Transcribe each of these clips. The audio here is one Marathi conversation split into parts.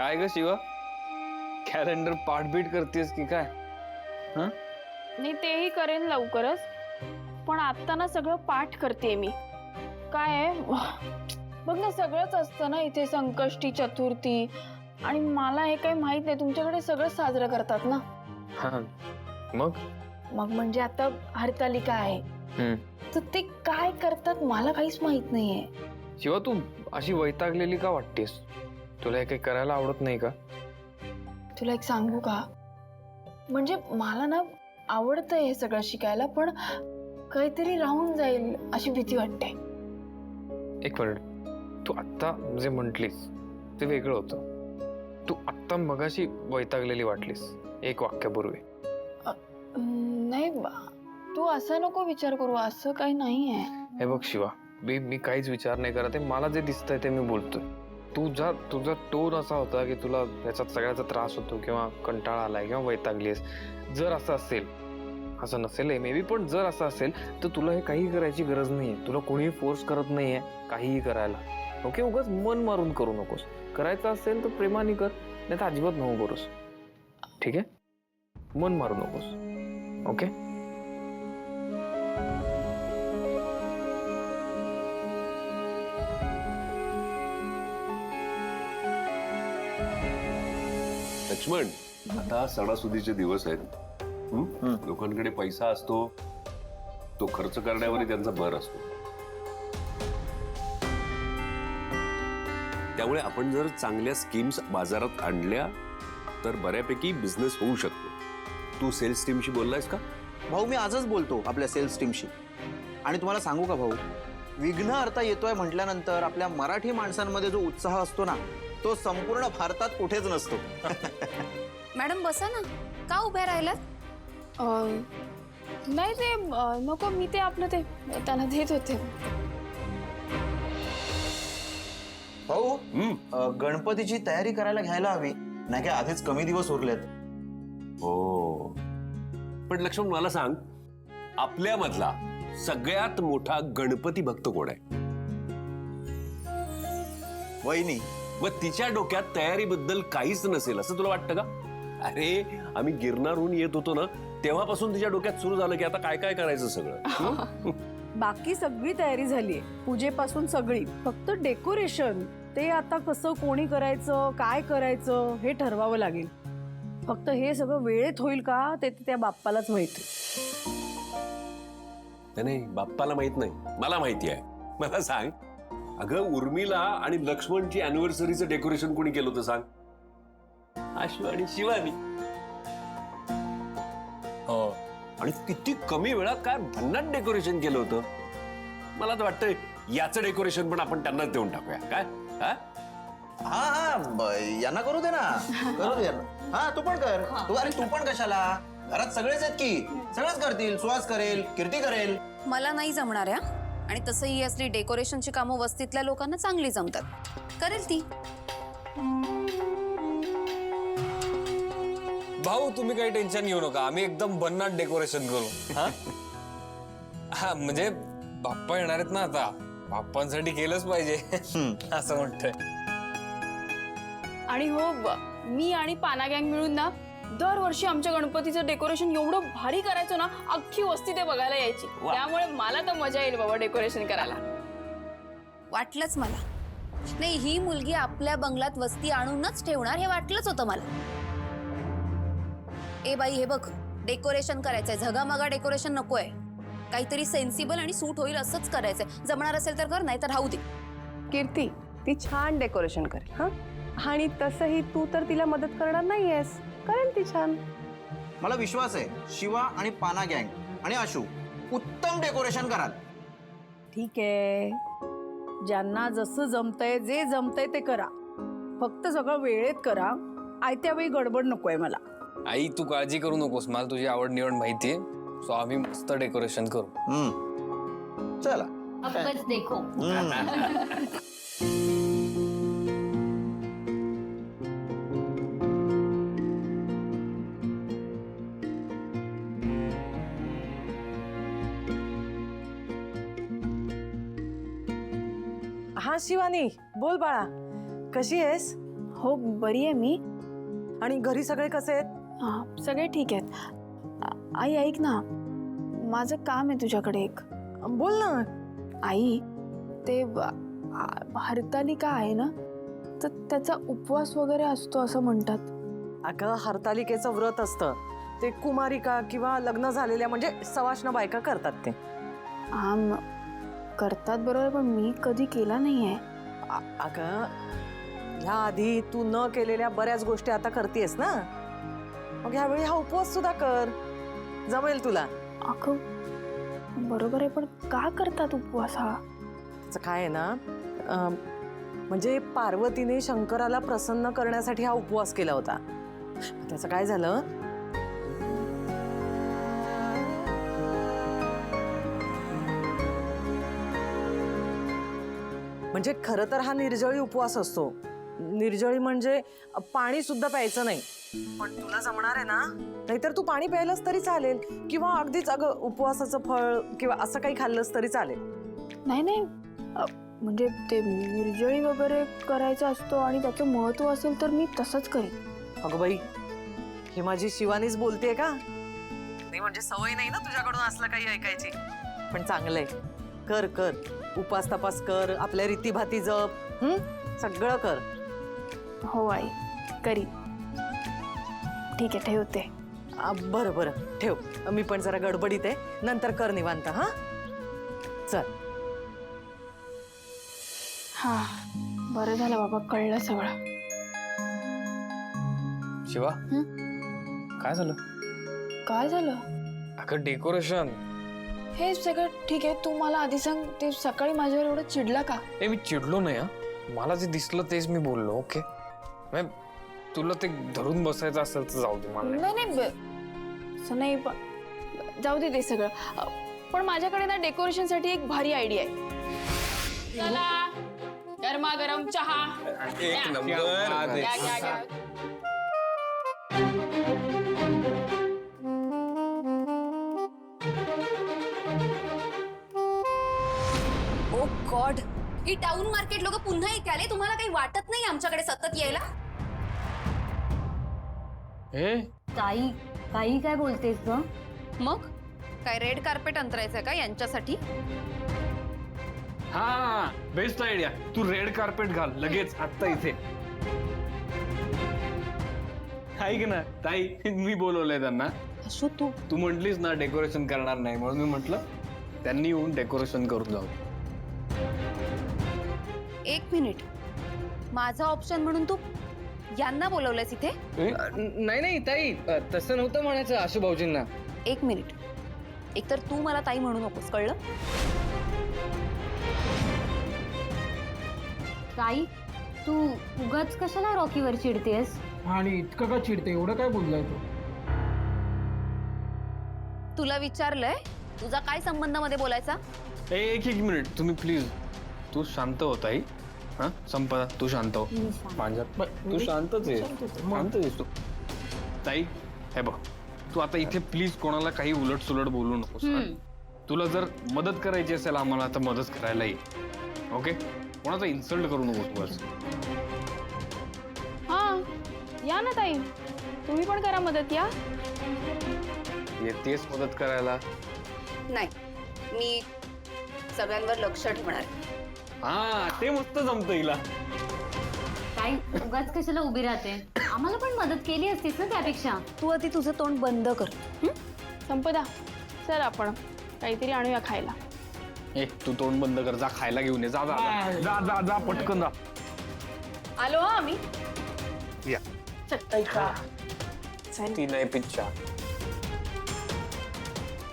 काय ग शिवा, कॅलेंडर पाठबीट करतेस की काय? नाही तेही करेन लवकरच, पण आता ना सगळं पाठ करते मी. काय आहे बघ ना, सगळंच असतं ना इथे, संकष्टी चतुर्थी, आणि मला हे काही माहित नाही. तुमच्याकडे सगळं साजरं करतात ना? हा, मग म्हणजे आता हरतालिका आहे, तर ते काय करतात मला काहीच माहित नाहीये. शिवा, तू अशी वैतागलेली का वाटतेस? तुला हे काही करायला आवडत नाही का? तुला एक सांगू का, म्हणजे मला ना आवडतंय हे सगळं शिकायला, पण काहीतरी राहून जाईल अशी भीती वाटते. एक मिनिट, तू आत्ता जे म्हटलीस ते वेगळं होतं. तू आत्ता मगाशी वैतागलेली वाटलीस एक वाक्यापूर्वी. नाही, तू असं नको विचार करू, असं काही नाहीये. हे बघ शिवा, मी काहीच विचार नाही करत आहे. मला जे दिसतंय ते मी बोलतोय. तुझा टोन असा होता की तुला याच्यात सगळ्याचा त्रास होतो किंवा कंटाळा आलाय किंवा वैतागलीस. जर असं असेल, असं नसेल मे बी, पण जर असं असेल तर तुला हे काही करायची गरज नाहीये. तुला कोणीही फोर्स करत नाहीये काहीही करायला. ओके, उगाच मन मारून करू नकोस. करायचं असेल तर प्रेमाने कर, नाही तर अजिबात नको करूस. ठीक आहे, मन मारू नकोस. ओके. लक्ष्मण, आता सणासुदीचे दिवस आहेत. लोकांकडे पैसा असतो, तो खर्च करण्यावर त्यांचा भर असतो. त्यामुळे आपण जर चांगल्या स्कीम्स बाजारात आणल्या तर बऱ्यापैकी बिझनेस होऊ शकतो. तू सेल्स टीमशी बोललायस का? भाऊ, मी आजच बोलतो आपल्या सेल्स टीमशी. आणि तुम्हाला सांगू का भाऊ, विघ्न अर्था येतोय म्हटल्यानंतर आपल्या मराठी माणसांमध्ये जो उत्साह असतो ना, तो संपूर्ण भारतात कुठेच नसतो. मॅडम बसा ना, का उभ्या राहिलात? नाही ते नको, मी ते आपलं ते त्यांना देत होते. भाऊ, गणपतीची तयारी करायला घ्यायला हवी, नाही काय आधीच कमी दिवस उरलेत. हो, पण लक्ष्मण मला सांग, आपल्यामधला सगळ्यात मोठा गणपती भक्त कोण आहे? वहिनी. व तिच्या डोक्यात तयारीबद्दल काहीच नसेल असं तुला वाटतं का? अरे, आम्ही गिरणारहून येत होतो ना, तेव्हापासून तिच्या डोक्यात सुरू झालं की आता काय काय करायचं सगळं. बाकी सगळी तयारी झालीये, पूजेपासून सगळी. फक्त डेकोरेशन ते आता कसं, कोणी करायचं, काय करायचं हे ठरवावं लागेल. फक्त हे सगळं वेळेत होईल का ते त्या बाप्पालाच माहिती. नाही, बाप्पाला माहित नाही, मला माहिती आहे. मला सांग, अगं उर्मिला आणि लक्ष्मणची अॅनिव्हर्सरीचं डेकोरेशन कोणी केलं होतं सांग? आशू आणि शिवानी. हो, आणि किती कमी वेळात काय भन्नाट डेकोरेशन केलं होतं. मला तर वाटतंय याचं डेकोरेशन पण आपण त्यांनाच देऊन टाकूया. काय? यांना करू दे ना, करू दे यांना. हा, तू पण कर. तू पण कशाला? घरात सगळेच आहेत की, सगळेच करतील. सुहास करेल, कीर्ती करेल. मला नाही जमणार या, आणि तसंही असली डेकोरेशनची कामं वस्तीतल्या लोकांना चांगली जमतात. करेल ती. भाऊ, तुम्ही काही टेन्शन घेऊ नका, आम्ही एकदम भन्नाट डेकोरेशन करू. हा, म्हणजे बाप्पा येणार आहेत ना, आता बाप्पांसाठी केलंच पाहिजे असं म्हणतंय. आणि हो, मी आणि पाना गँग मिळून ना दरवर्षी आमच्या गणपतीचं डेकोरेशन एवढं भारी करायचो ना, अख्खी वस्ती ते बघायला यायची. त्यामुळे मला तर मजा येईल बाबा डेकोरेशन करायला. वाटलंच मला. नाही, ही मुलगी आपल्या बंगलात वस्ती आणूनच ठेवणार हे वाटलंच होतं मला. ए बाई, हे बघ, डेकोरेशन करायचंय, झगामगा डेकोरेशन नकोय. काहीतरी सेन्सिबल आणि सूट होईल असंच करायचंय. जमणार असेल तर कर, नाही तर राहू दे. कीर्ती ती छान डेकोरेशन करेल. हा, आणि तसंही तू तर तिला मदत करणार नाहीयेस, करेल ती छान. मला विश्वास आहे, शिवा आणि पाना गँग आणि आशू उत्तम डेकोरेशन कराल. ठीक आहे, ज्यांना जसं जमतंय, जे जमतंय ते करा. फक्त सगळं वेळेत करा. आयत्या वेळी गडबड नकोय मला. आई, तू काळजी करू नकोस, मला तुझी आवड निवड माहितीये. सो आम्ही मस्त डेकोरेशन करू. चला. अबच देखो. हा शिवानी, बोल बाळा, कशी आहेस? हो बरी आहे मी. आणि घरी सगळे कसे आहेत? हा सगळे ठीक आहेत. आई ऐक ना, माझं काम आहे तुझ्याकडे एक. बोल ना. आई ते हरतालिका आहे ना, तर त्याचा उपवास वगैरे असतो असं म्हणतात. अगं हरतालिकेचं व्रत असतं ते कुमारिका किंवा लग्न झालेल्या म्हणजे सवाष्ण बायका करतात ते. आम करतात बरोबर, पण मी कधी केला नाहीये. अगं ह्या आधी तू न केलेल्या बऱ्याच गोष्टी आता करतेस ना, मग ह्यावेळी हा उपवास सुद्धा कर, जमेल तुला. अगं बरोबर आहे, पण का करतात उपवास हा? त्याचं काय आहे ना, म्हणजे पार्वतीने शंकराला प्रसन्न करण्यासाठी हा उपवास केला होता. त्याचं काय झालं, म्हणजे खरं तर हा निर्जळी उपवास असतो. निर्जळी म्हणजे पाणी सुद्धा प्यायचं नाही. पण तुला जमणार आहे ना, नाहीतर तू पाणी प्यायलंस तरी चालेल, किंवा अगदीच अगं उपवासाचं फळ किंवा असं काही खाल्लंस तरी चालेल. नाही नाही, म्हणजे ते निर्जळी वगैरे करायचं असतो आणि त्याचं महत्व असेल तर मी तसंच करीन. अगं बाई, ही माझी शिवानीच बोलतेय का? नाही म्हणजे सवय नाही ना तुझ्याकडून असलं काही ऐकायची. पण चांगलंय, कर कर, उपास तपास कर, आपल्या रीतीभाती जप, सगळं कर. हो आई, करी. ठीक आहे, ठेवते. बरं बरं ठेव, मी पण जरा गडबडीत आहे, नंतर कर निवांत. हा चल. हा बरं झालं बाबा, कळलं सगळं. शिवा, काय झालं? काय झालं? अगं डेकोरेशन. हे सगळं ठीक आहे, तू मला आधी सांग, ते सकाळी माझ्यावर एवढं चिडला का? ए मी चिडलो नाही हा, मला जे दिसलं तेच मी बोललो. ओके, तुला ते धरून बसायचं असेल तर जाऊ दे. मला नाही नाही, असं नाही, पण जाऊ दे ते सगळं. पण माझ्याकडे ना डेकोरेशनसाठी एक भारी आयडिया आहे. चला, गरमागरम चहा. एक नंबर. घ्या, घ्या, घ्या. ओ गॉड, ही टाउन मार्केट लोक पुन्हा इथे आले. तुम्हाला काही वाटत नाही आमच्याकडे सतत यायला? ताई ताई काय बोलतेस ग? मग काय रेड कार्पेट अंतरायचंय का यांच्यासाठी? हा बेस्ट आयडिया. तू रेड कार्पेट घाल लगेच आत्ता इथे. ऐक ना ताई, मी बोलवलंय त्यांना. असो तू म्हटलीस ना डेकोरेशन करणार नाही, म्हणून मी म्हटलं त्यांनी येऊन डेकोरेशन करून जाऊ. एक मिनिट, माझा ऑप्शन म्हणून तू यांना बोलवलंयस इथे? नाही नाही ताई, तसं नव्हतं म्हणायचं आशू भाऊजींना. एक मिनिट, एकतर तू मला ताई म्हणू नकोस, कळलं? ताई तू उगाच कशाला रॉकीवर चिडतेस? आणि इतकं का चिडते, एवढं काय बोललाय तो? तुला विचारलंय, तुझा काय संबंधामध्ये बोलायचा? एक मिनिट, तुम्ही प्लीज. तू शांत हो ताई. हा संपदा, तू शांत हो. तू शांतच आहे, शांत आहेस तू. ताई हे बघ, तू आता इथे प्लीज कोणाला काही उलट सुलट बोलू नकोस. तुला जर मदत करायची असेल आम्हाला तर मदत करायला ये. ओके, कोणाचा इन्सल्ट करू नकोस बस. हा या ना ताई, तुम्ही पण करा मदत. या. येतेस मदत करायला? नाही, मी सगळ्यांवर लक्ष ठेवणार. हा ते मस्त जमतं हिला. ताई उगाच कशाला उभी राहते? आम्हाला पण मदत केली असतीस ना त्यापेक्षा. तू आधी तुझं तोंड बंद कर. संपदा, चल आपण काहीतरी आणूया खायला. ए तू तोंड बंद कर, जा खायला घेऊन ये. जा जा जा जा जा पटकन जा. आलो हा आम्ही. या. ती नाही पिच्चा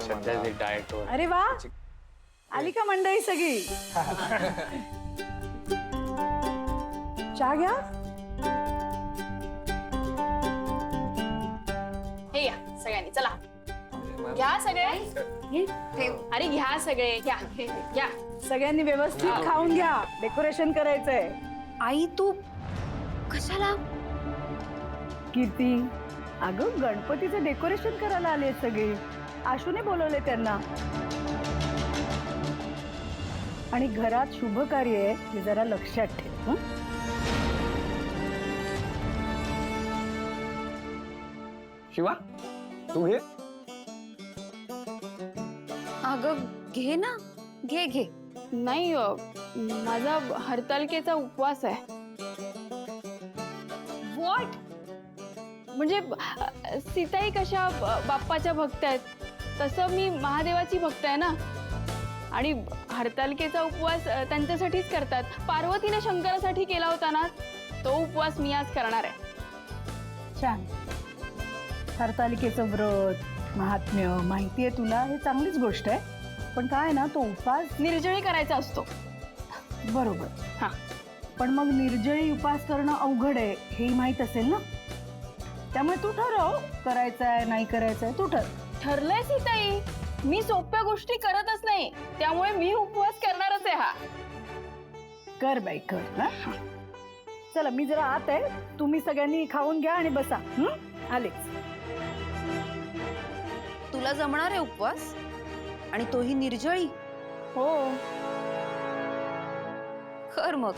सध्या ते डाएट वर. अरे वा, आली का मंडळी सगळी? चहा घ्या. हे या सगळ्यांनी, चला घ्या सगळे. अरे घ्या सगळे, घ्या घ्या. सगळ्यांनी व्यवस्थित खाऊन घ्या, डेकोरेशन करायचंय. आई तू कशाला? कीर्ती, अगं गणपतीचं डेकोरेशन करायला आले सगळे. आशूने बोलवले त्यांना. आणि घरात शुभ कार्य आहे हे जरा लक्षात ठेव. शिवा तू घे. अगं घे ना, घे घे. नाही माझा हरतालिकेचा उपवास आहे. व्हॉट? म्हणजे सीताई कशा बाप्पाच्या भक्त आहेत तसं मी महादेवाची भक्त आहे ना. आणि हरतालिकेचा उपवास त्यांच्यासाठीच करतात. पार्वतीने शंकरासाठी केला होता ना, तो उपवास मी आज करणार आहे. छान. हरतालिकेचं व्रत महात्म्य माहिती आहे तुला, हे चांगलीच गोष्ट आहे. पण काय ना, तो उपवास निर्जळी करायचा असतो. बरोबर. हा. पण मग निर्जळी उपवास करणं अवघड आहे हेही माहीत असेल ना. त्यामुळे तू ठरव, करायचंय नाही करायचंय तू ठरलंय सीताई, मी सोप्या गोष्टी करतच नाही, त्यामुळे मी उपवास करणारच आहे. हा कर बाई कर. हा? चला मी जरा आत आहे, तुम्ही सगळ्यांनी खाऊन घ्या आणि बसा. आलेच. तुला जमणार आहे उपवास आणि तोही निर्जळी? हो. कर मग.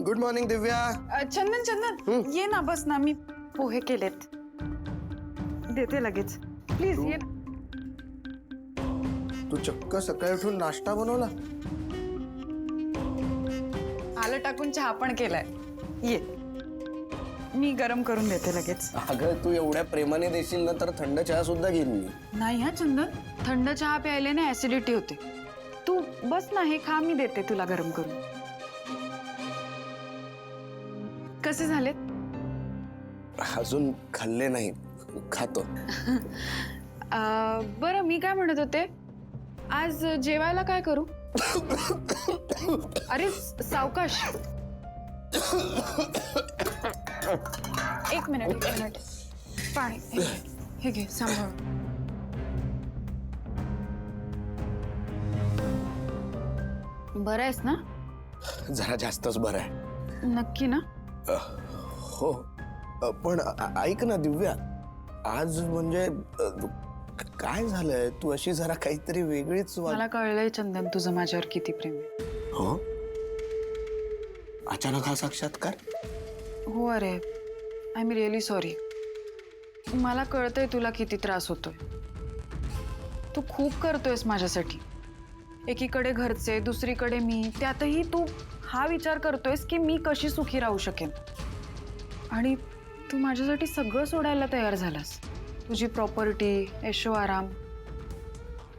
गुड मॉर्निंग दिव्या. चंदन चंदन ये ना, बस ना, मी पोहे केलेत, देते लगेच. प्लीज ये. तू चक्क सकाळी उठून नाश्ता बनवला? आलं टाकून चहा पण केलाय. ये, मी गरम करून देते लगेच. अगं तू एवढ्या प्रेमाने देशील ना तर थंड चहा सुद्धा घेईन मी. नाही हा चंदन, थंड चहा प्यायले ना ऍसिडिटी होते. तू बस ना, हे खा, मी देते तुला गरम करून. कसे झालेत? अजून खाल्ले नाही, खातो. बरं, मी काय म्हणत होते, आज जेवायला काय करू? अरे सावकाश. एक मिनिट. पाणी हे घे, सांभाळ. बरं आहेस ना? जरा जास्तच बरं आहे. नक्की ना? हो. पण ऐक ना दिव्या, आज म्हणजे काय झालंय? तू अशी जरा काहीतरी वेगळीच मला कळलंय चंदन, तुझं माझ्यावर किती प्रेम आहे. हो? अचानक हा साक्षात्कार? हो, अरे आय एम रिअली सॉरी. मला कळतंय तुला किती त्रास होतोय. तू खूप करतोयस माझ्यासाठी. एकीकडे घरचे, दुसरीकडे मी. त्यातही तू हा विचार करतोयस की मी कशी सुखी राहू शकेन. आणि तू माझ्यासाठी सगळं सोडायला तयार झालास. तुझी प्रॉपर्टी, ऐशो आराम,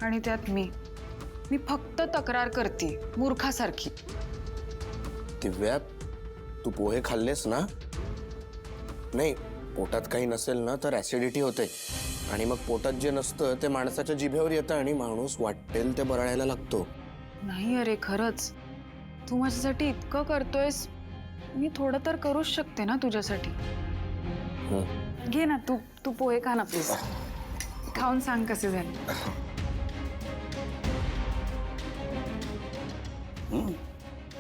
आणि त्यात मी फक्त तक्रार करते मूर्खासारखी. दिव्या, तू पोहे खाल्लेस ना? नाही, पोटात काही नसेल ना तर ऍसिडिटी होते, आणि मग पोटात जे नसतं ते माणसाच्या जिभेवर येतं आणि माणूस वाटेल ते बरळायला लागतो. नाही अरे, खरंच तू माझ्यासाठी इतकं करतोयस, मी थोडं तर करूच शकते ना तुझ्यासाठी. घे ना, तू पोहे खा ना प्लीज. खाऊन सांग कसे झाले.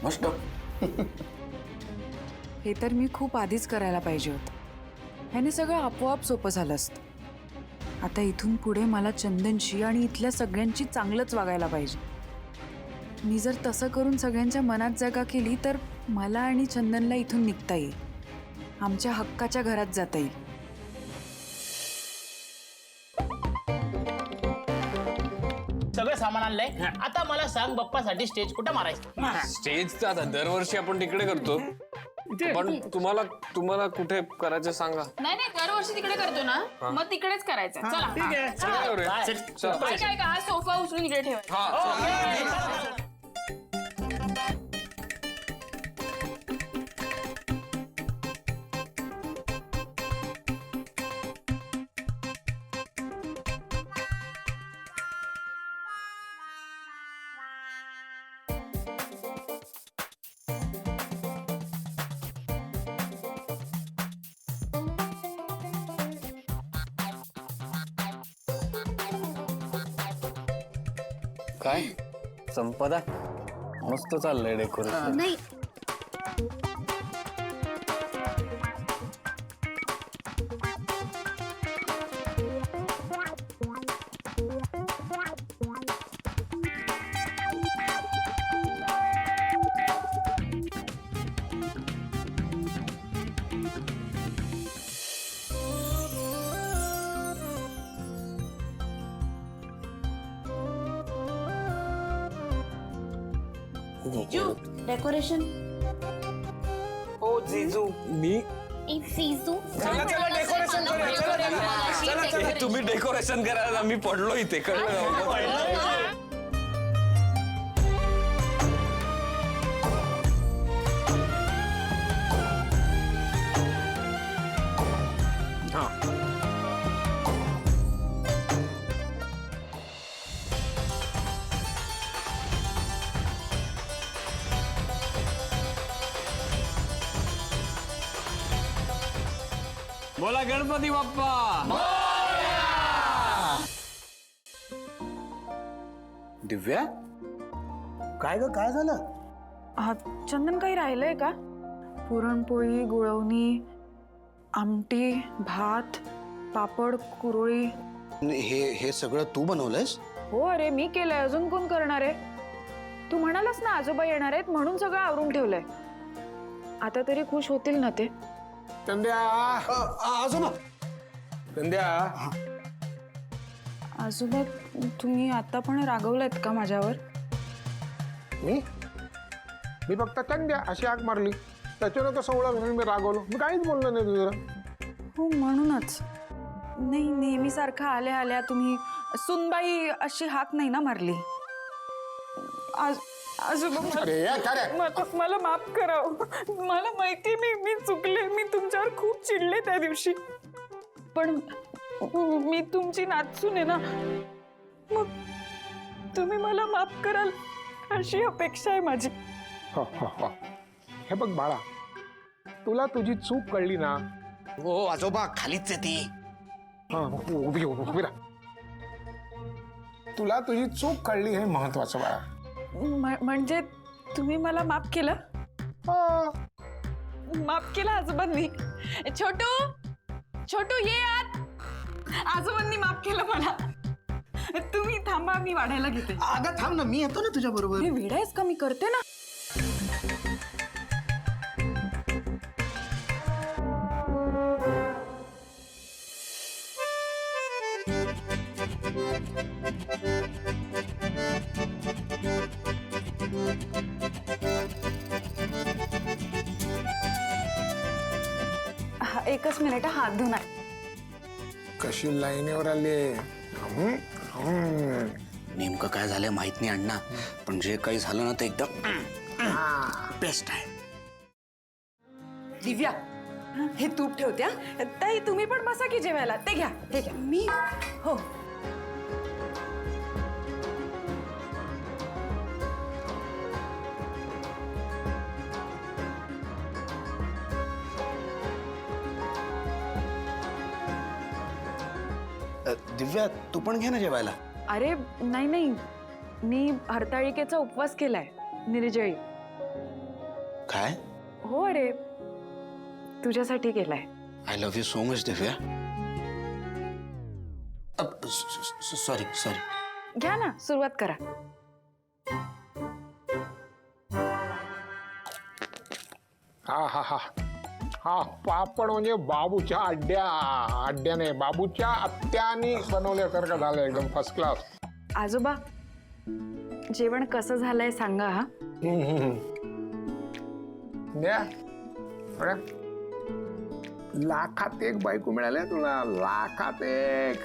मस्त. हे तर मी खूप आधीच करायला पाहिजे होतं. ह्याने सगळं आपोआप सोपं झालं असतं. आता इथून पुढे मला चंदनशी आणि इथल्या सगळ्यांची चांगलंच वागायला पाहिजे. मी जर तसं करून सगळ्यांच्या मनात जागा केली तर मला आणि चंदनला इथून निघता येईल. आमच्या हक्काच्या घरात जाता येईल. सगळं सामान आणलंय. आता मला सांग, बाप्पासाठी स्टेज कुठं मारायचं? स्टेज तर आता दरवर्षी आपण तिकडे करतो, पण तुम्हाला कुठे करायचं सांगा. नाही दरवर्षी तिकडे करतो ना, मग तिकडेच करायचं. चला. चला करूया. चला. काय हा सोफा उचलून इकडे ठेवायचा. हा. काय संपदा, मस्त चाललंय डेकोरेशन. नाही, जीजू डेकोरेशन ओ जिजू मी जीजू तुम्ही डेकोरेशन करायला मी पडलो इथे कळलं बोला गणपती बाप्पा. दिव्या काय ग काय झालं? चंदन काही राहिलंय का? पुरणपोळी, गुळवणी, आमटी, भात, पापड, कुरळी. हे सगळं तू बनवलंयस? हो अरे मी केलंय, अजून कोण करणार आहे? तू म्हणालास ना आजोबा येणार आहेत म्हणून सगळं आवरून ठेवलंय. आता तरी खुश होतील ना ते. आजोबा आजोबा तुम्ही आता पण रागवलात का माझ्यावर? मी फक्त चंद्या अशी आग मारली त्याच्यानं कसं ओळख म्हणून मी रागवलो. मी काहीच बोललो नाही तुझं. हो म्हणूनच. नाही नेहमीसारखं आल्या आल्या तुम्ही सुनबाई अशी हाक नाही ना मारली. आजोबा मला माफ करा. मला माहिती मी चुकले. मी तुमच्यावर खूप चिडले त्या दिवशी. पण मी तुमची नातसून आहे ना, मग तुम्ही मला माफ कराल अशी अपेक्षा आहे माझी. हे बघ बाळा, तुला तुझी चूक कळली ना. हो आजोबा खालीच आहे ती. उभी राहा. तुला तुझी चूक कळली हे महत्वाचं बाळा. म्हणजे तुम्ही मला माफ केलं? माफ केलं आजोबांनी. छोटू ये आत. आजोबांनी माफ केलं मला. तुम्ही थांबा मी वाढायला घेते. अगं थांब ना, मी येतो ना तुझ्या बरोबर. मी वेडायच का? मी करते ना. एकच मिनिट, हात धुणार. कशी लाईनीवर आली. नेमकं काय झालंय माहित नाही अण्णा, पण जे काही झालं ना ते एकदम बेस्ट आहे. दिव्या हे तूप ठेवत्या. ताई तुम्ही पण बसा की जेवायला. ते घ्या ते घ्या. मी हो दिव्या तू पण घे ना जेवायला. अरे नाही मी हरताळिकेचा उपवास केलाय निर्जळी. काय? हो अरे तुझ्यासाठी केलाय. I love you so much Divya. Sorry. घ्या ना, सुरुवात करा. हा पापड म्हणजे बाबूच्या अड्ड्याने बाबूच्या आत्याने बनवल्यासारखं झालं. एकदम फर्स्ट क्लास. आजोबा जेवण कसं झालंय सांगा. हा लाखात एक बायको मिळाली तुला. लाखात एक.